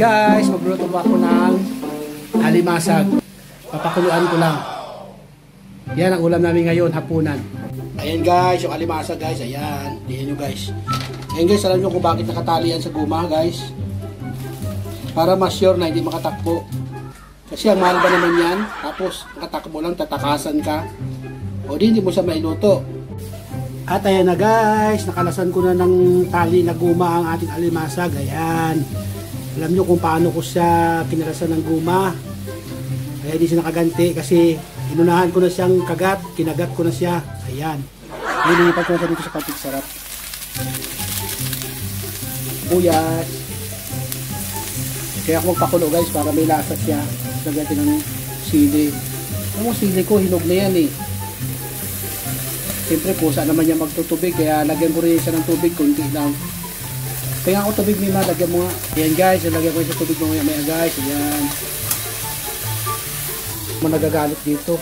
guys, magluluto po ako ng alimasag. Papakuluan ko lang. Yan ang ulam namin ngayon, hapunan. Ayan guys, yung alimasag guys, ayan. Tingnan nyo guys. Ayan guys, alam nyo kung bakit nakatali yan sa guma guys. Para mas sure na hindi makatakbo. Kasi ang mahal ba naman yan, tapos makatakbo lang, tatakasan ka. O di, hindi mo siya mailuto. At ayan na guys, nakalasan ko na ng tali na guma ang ating alimasag. Ayan. Alam nyo kung paano ko siya kinalasan ng guma. Kaya di siya nakaganti kasi inunahan ko na siyang kagat, kinagat ko na siya. Ayan. Nililipat ko na siya dito sa katig sarap. Buyas. Kaya ako magpakulo guys para may lasa siya. Lagyan ng sili. Ang sili ko, hinog na yan eh. Siyempre pusa naman niya magtutubig, kaya lagyan ko rin siya ng tubig, kunti lang. Kaya ako tubig nila, lagyan mo nga. Ayan guys, lagyan ko sa tubig mo maya guys. Ayan. May nagagalit dito.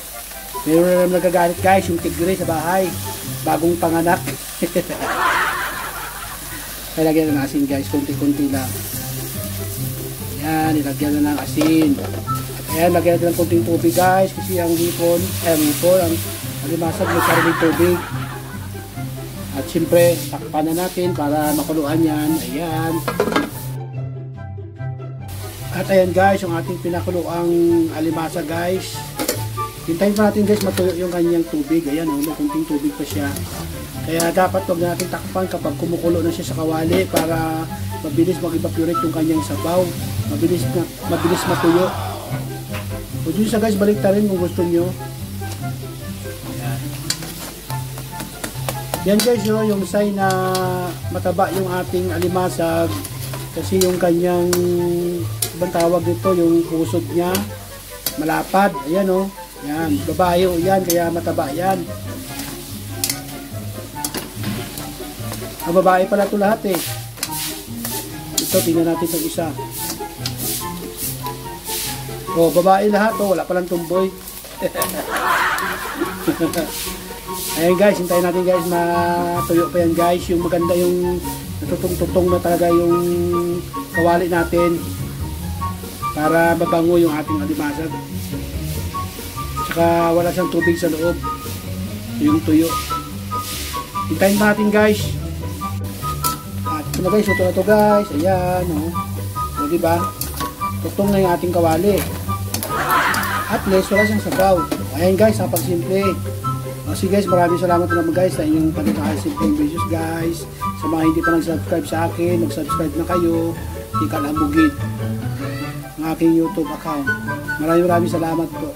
Mayroon naman nagagalit guys, yung tigre sa bahay. Bagong panganak. Kaya lagyan ng asin guys, kunti-kunti lang. Ayan, ilagyan na ng asin. At ayan, lagyan natin ng kunting tubig guys, kasi ang hipon, ang alimasag may karoling tubig. At siyempre, takpan na natin para makuluan yan. Ayan. At ayan guys, yung ating pinakuluang alimasag guys. Hintayin pa natin guys matuyo yung kanyang tubig. Ayan o, may kunting tubig pa siya. Kaya dapat wag natin takpan kapag kumukulo na siya sa kawali para mabilis mag-evaporate yung kanyang sabaw. Mabilis matuyo. O dun sa guys, balik ta rin kung gusto nyo. Yan guys, yung sign na mataba yung ating alimasag kasi yung kanyang ibang tawag nito, yung pusod niya malapad. Ayan o, yan, babae o yan, kaya mataba yan. Ang babae pala ito lahat eh. Ito, tingnan natin itong isa. O, babae lahat o, wala palang tumboy. Ayan guys, hintayin natin guys matuyo pa yan guys. Yung maganda yung natutong-tutong na talaga yung kawali natin para mabango yung ating alimasag. Tsaka wala siyang tubig sa loob. Yung tuyo. Hintayin natin guys. At ito na guys, ito na to guys. Ayan o. O diba? Tutong na yung ating kawali. At least wala siyang sabaw. Ayan guys, napagsimple. Sige guys, maraming salamat naman guys sa inyong pagkakasimpleng videos guys. Sa mga hindi pa nag-subscribe sa akin, mag-subscribe na kayo. Di ka labugin ang aking YouTube account. Maraming salamat po.